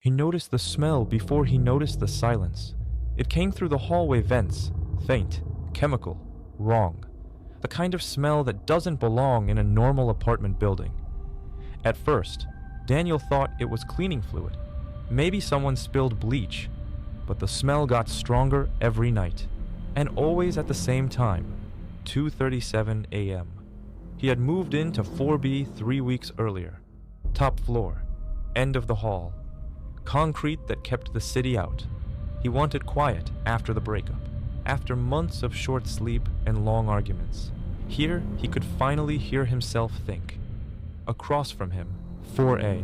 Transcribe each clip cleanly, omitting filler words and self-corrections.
He noticed the smell before he noticed the silence. It came through the hallway vents, faint, chemical, wrong. The kind of smell that doesn't belong in a normal apartment building. At first, Daniel thought it was cleaning fluid. Maybe someone spilled bleach, but the smell got stronger every night, and always at the same time, 2:37 a.m. He had moved into 4B 3 weeks earlier. Top floor, end of the hall. Concrete that kept the city out. He wanted quiet after the breakup, after months of short sleep and long arguments. Here, he could finally hear himself think. Across from him, 4A.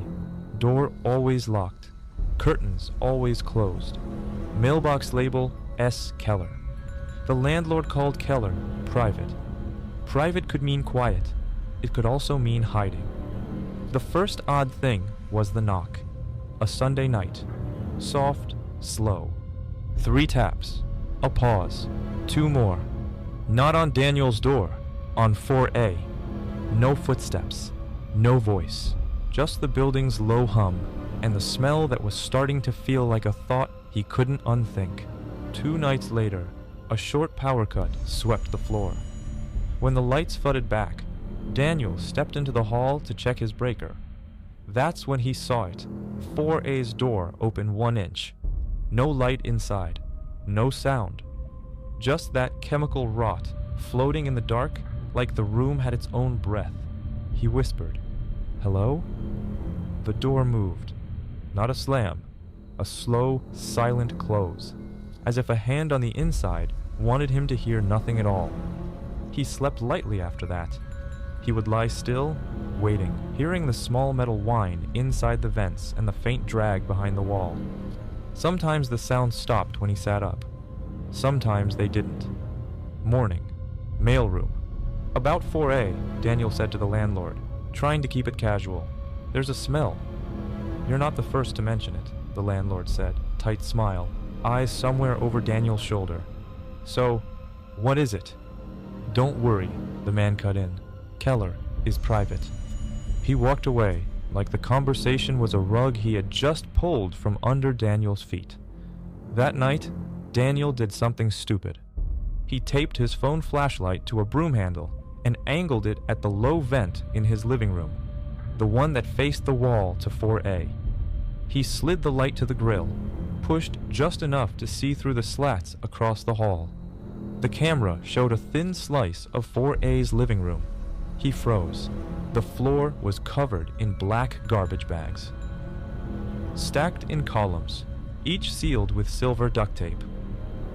Door always locked. Curtains always closed. Mailbox label S. Keller. The landlord called Keller private. Private could mean quiet. It could also mean hiding. The first odd thing was the knock. A Sunday night. Soft, slow. 3 taps. A pause. 2 more. Not on Daniel's door. On 4A. No footsteps. No voice. Just the building's low hum and the smell that was starting to feel like a thought he couldn't unthink. 2 nights later, a short power cut swept the floor. When the lights flooded back, Daniel stepped into the hall to check his breaker. That's when he saw it. 4A's door open 1 inch. No light inside. No sound. Just that chemical rot floating in the dark like the room had its own breath. He whispered, "Hello?" The door moved. Not a slam. A slow, silent close. As if a hand on the inside wanted him to hear nothing at all. He slept lightly after that. He would lie still, waiting, hearing the small metal whine inside the vents and the faint drag behind the wall. Sometimes the sound stopped when he sat up. Sometimes they didn't. Morning. Mailroom. About 4A, Daniel said to the landlord, trying to keep it casual. "There's a smell." "You're not the first to mention it," the landlord said, tight smile, eyes somewhere over Daniel's shoulder. "So, what is it?" "Don't worry," the man cut in. "Keller is private." He walked away, like the conversation was a rug he had just pulled from under Daniel's feet. That night, Daniel did something stupid. He taped his phone flashlight to a broom handle and angled it at the low vent in his living room, the one that faced the wall to 4A. He slid the light to the grill, pushed just enough to see through the slats across the hall. The camera showed a thin slice of 4A's living room. He froze. The floor was covered in black garbage bags, stacked in columns, each sealed with silver duct tape.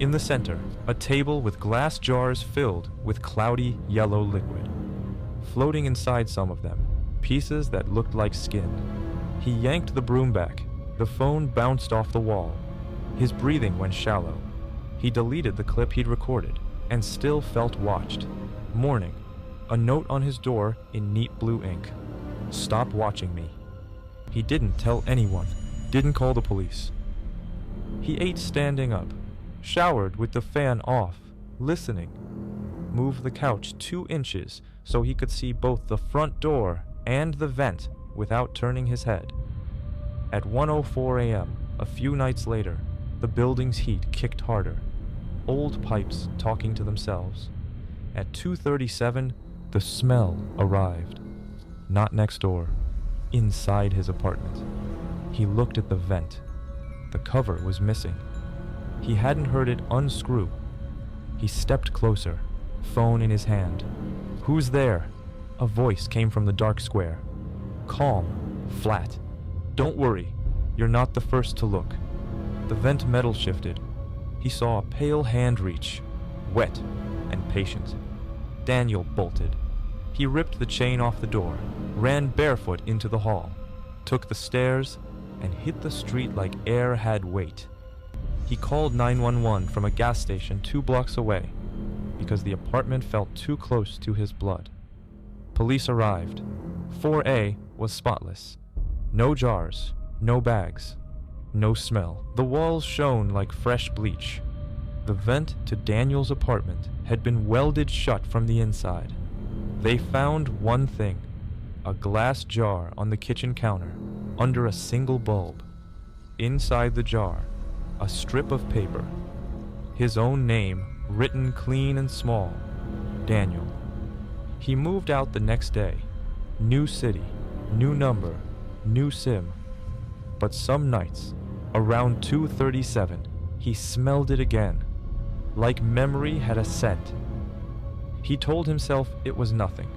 In the center, a table with glass jars filled with cloudy yellow liquid. Floating inside some of them, pieces that looked like skin. He yanked the broom back. The phone bounced off the wall. His breathing went shallow. He deleted the clip he'd recorded and still felt watched. Morning. A note on his door in neat blue ink. "Stop watching me." He didn't tell anyone, didn't call the police. He ate standing up, showered with the fan off, listening. Moved the couch 2 inches so he could see both the front door and the vent without turning his head. At 1:04 a.m., a few nights later, the building's heat kicked harder. Old pipes talking to themselves. At 2:37, the smell arrived. Not next door, inside his apartment. He looked at the vent. The cover was missing. He hadn't heard it unscrew. He stepped closer, phone in his hand. "Who's there?" A voice came from the dark square. Calm, flat. "Don't worry, you're not the first to look." The vent metal shifted. He saw a pale hand reach, wet and patient. Daniel bolted. He ripped the chain off the door, ran barefoot into the hall, took the stairs, and hit the street like air had weight. He called 911 from a gas station 2 blocks away because the apartment felt too close to his blood. Police arrived. 4A was spotless. No jars, no bags, no smell. The walls shone like fresh bleach. The vent to Daniel's apartment had been welded shut from the inside. They found one thing, a glass jar on the kitchen counter, under a single bulb. Inside the jar, a strip of paper. His own name, written clean and small, Daniel. He moved out the next day. New city, new number, new SIM. But some nights, around 2:37, he smelled it again, like memory had a scent. He told himself it was nothing.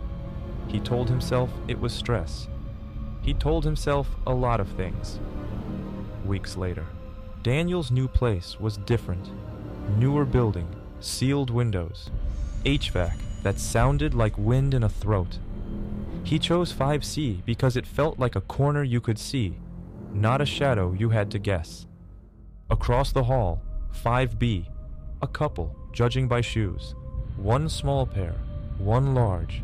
He told himself it was stress. He told himself a lot of things. Weeks later, Daniel's new place was different. Newer building, sealed windows, HVAC that sounded like wind in a throat. He chose 5C because it felt like a corner you could see, not a shadow you had to guess. Across the hall, 5B, a couple, judging by shoes. One small pair, one large.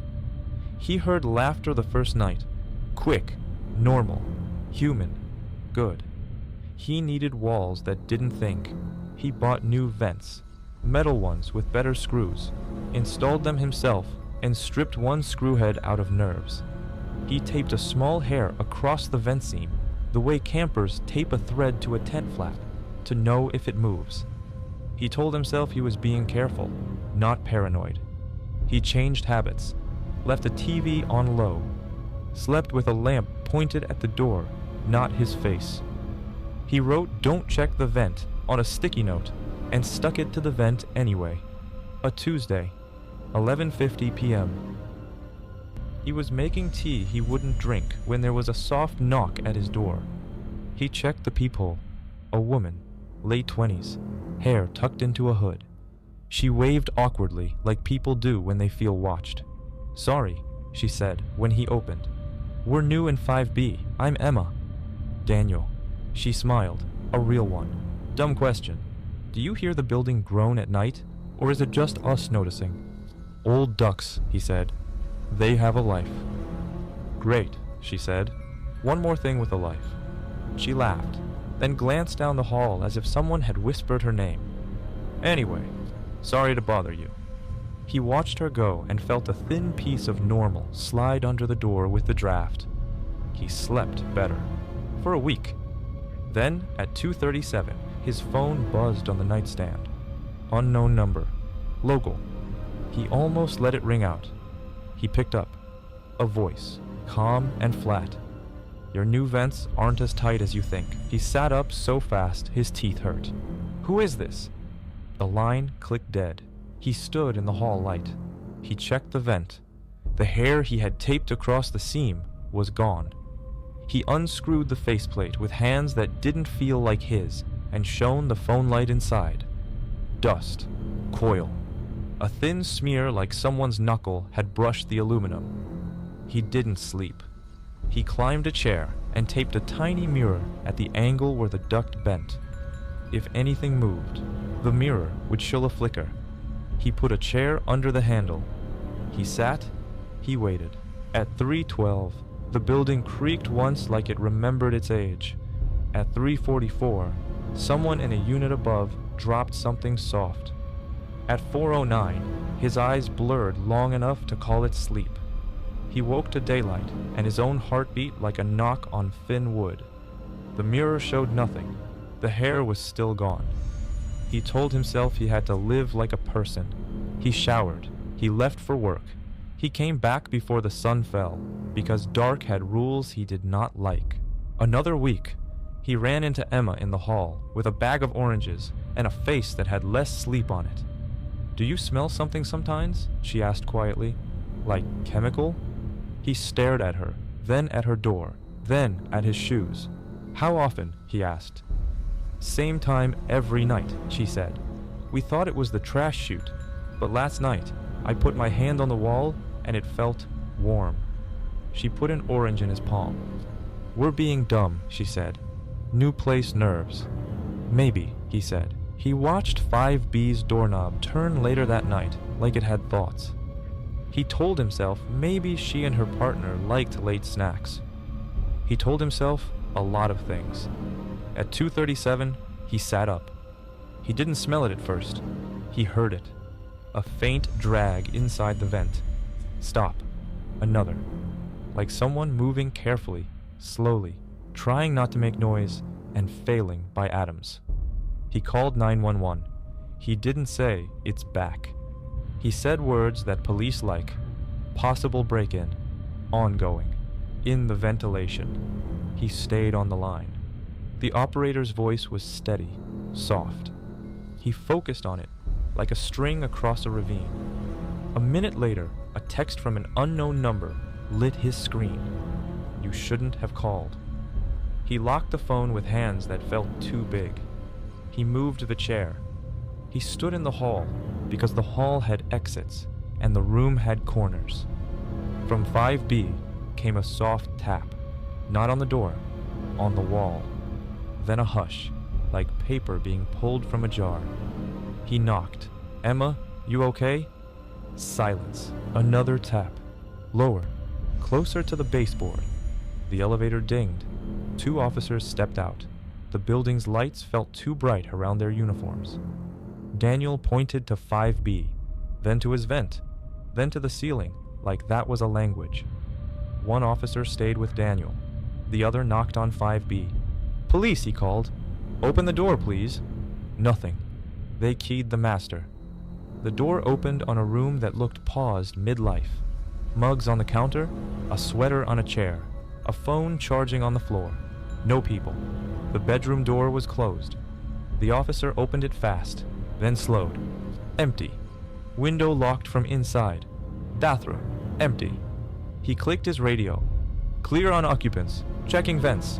He heard laughter the first night. Quick, normal, human, good. He needed walls that didn't think. He bought new vents, metal ones with better screws, installed them himself, and stripped one screw head out of nerves. He taped a small hair across the vent seam, the way campers tape a thread to a tent flap, to know if it moves. He told himself he was being careful, not paranoid. He changed habits, left the TV on low, slept with a lamp pointed at the door, not his face. He wrote "Don't check the vent" on a sticky note and stuck it to the vent anyway. A Tuesday, 11:50 p.m. He was making tea he wouldn't drink when there was a soft knock at his door. He checked the peephole. A woman, late 20s, hair tucked into a hood. She waved awkwardly like people do when they feel watched. "Sorry," she said when he opened. "We're new in 5B. I'm Emma." "Daniel." She smiled, a real one. "Dumb question. Do you hear the building groan at night, or is it just us noticing?" "Old ducks," he said. "They have a life." "Great," she said. "One more thing with a life." She laughed, then glanced down the hall as if someone had whispered her name. "Anyway, sorry to bother you." He watched her go and felt a thin piece of normal slide under the door with the draft. He slept better. For a week. Then, at 2:37, his phone buzzed on the nightstand. Unknown number. Local. He almost let it ring out. He picked up. A voice, calm and flat. "Your new vents aren't as tight as you think." He sat up so fast his teeth hurt. "Who is this?" The line clicked dead. He stood in the hall light. He checked the vent. The hair he had taped across the seam was gone. He unscrewed the faceplate with hands that didn't feel like his and shone the phone light inside. Dust. Coil. A thin smear like someone's knuckle had brushed the aluminum. He didn't sleep. He climbed a chair and taped a tiny mirror at the angle where the duct bent. If anything moved, the mirror would show a flicker. He put a chair under the handle. He sat. He waited. At 3:12, the building creaked once like it remembered its age. At 3:44, someone in a unit above dropped something soft. At 4:09, his eyes blurred long enough to call it sleep. He woke to daylight and his own heartbeat like a knock on thin wood. The mirror showed nothing. The hair was still gone. He told himself he had to live like a person. He showered. He left for work. He came back before the sun fell, because dark had rules he did not like. Another week, he ran into Emma in the hall with a bag of oranges and a face that had less sleep on it. "Do you smell something sometimes?" she asked quietly. "Like chemical?" He stared at her, then at her door, then at his shoes. "How often?" he asked. "Same time every night," she said. "We thought it was the trash chute, but last night I put my hand on the wall and it felt warm." She put an orange in his palm. "We're being dumb," she said. "New place nerves." "Maybe," he said. He watched 5B's doorknob turn later that night like it had thoughts. He told himself maybe she and her partner liked late snacks. He told himself a lot of things. At 2:37, he sat up. He didn't smell it at first. He heard it. A faint drag inside the vent. Stop. Another. Like someone moving carefully, slowly, trying not to make noise, and failing by atoms. He called 911. He didn't say, "It's back." He said words that police like: possible break-in, ongoing, in the ventilation. He stayed on the line. The operator's voice was steady, soft. He focused on it, like a string across a ravine. A minute later, a text from an unknown number lit his screen. "You shouldn't have called." He locked the phone with hands that felt too big. He moved the chair. He stood in the hall, because the hall had exits, and the room had corners. From 5B came a soft tap, not on the door, on the wall. Then a hush, like paper being pulled from a jar. He knocked. "Emma, you okay?" Silence. Another tap. Lower, closer to the baseboard. The elevator dinged. 2 officers stepped out. The building's lights felt too bright around their uniforms. Daniel pointed to 5B, then to his vent, then to the ceiling, like that was a language. One officer stayed with Daniel. The other knocked on 5B. "Police," he called. "Open the door, please." Nothing. They keyed the master. The door opened on a room that looked paused mid-life. Mugs on the counter, a sweater on a chair, a phone charging on the floor. No people. The bedroom door was closed. The officer opened it fast, then slowed. Empty. Window locked from inside. Bathroom. Empty. He clicked his radio. "Clear on occupants. Checking vents."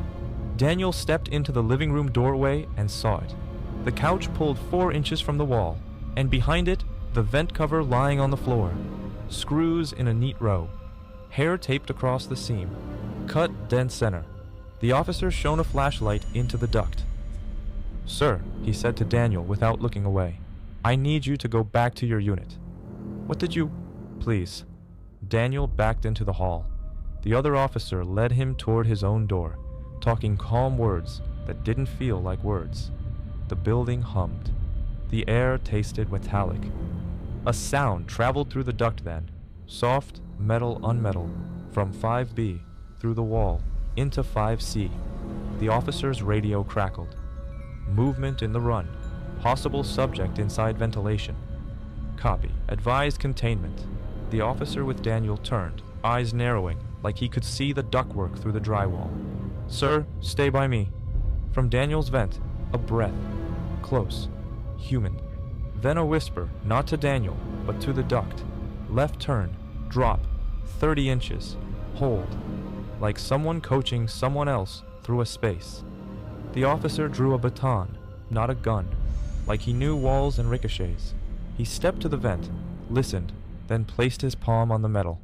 Daniel stepped into the living room doorway and saw it. The couch pulled 4 inches from the wall, and behind it, the vent cover lying on the floor. Screws in a neat row. Hair taped across the seam. Cut dead center. The officer shone a flashlight into the duct. "Sir," he said to Daniel without looking away, "I need you to go back to your unit." "What did you—" "Please." Daniel backed into the hall. The other officer led him toward his own door, talking calm words that didn't feel like words. The building hummed. The air tasted metallic. A sound traveled through the duct then, soft, metal on metal, from 5B, through the wall, into 5C. The officer's radio crackled. Movement in the run. Possible subject inside ventilation. Copy. Advised containment. The officer with Daniel turned, eyes narrowing, like he could see the ductwork through the drywall. "Sir, stay by me." From Daniel's vent, a breath. Close. Human. Then a whisper, not to Daniel, but to the duct. Left turn. Drop. 30 inches. Hold. Like someone coaching someone else through a space. The officer drew a baton, not a gun, like he knew walls and ricochets. He stepped to the vent, listened, then placed his palm on the metal.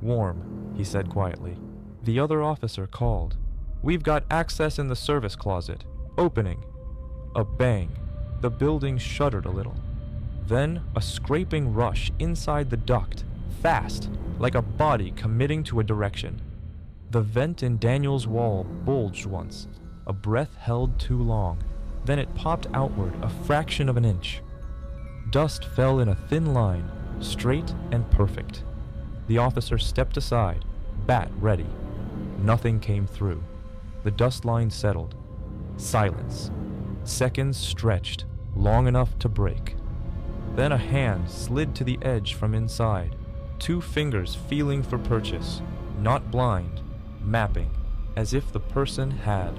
"Warm," he said quietly. The other officer called. "We've got access in the service closet. Opening." A bang. The building shuddered a little. Then a scraping rush inside the duct, fast, like a body committing to a direction. The vent in Daniel's wall bulged once, a breath held too long. Then it popped outward a fraction of an inch. Dust fell in a thin line, straight and perfect. The officer stepped aside, bat ready. Nothing came through. The dust line settled. Silence. Seconds stretched, long enough to break. Then a hand slid to the edge from inside, 2 fingers feeling for purchase, not blind, mapping, as if the person had.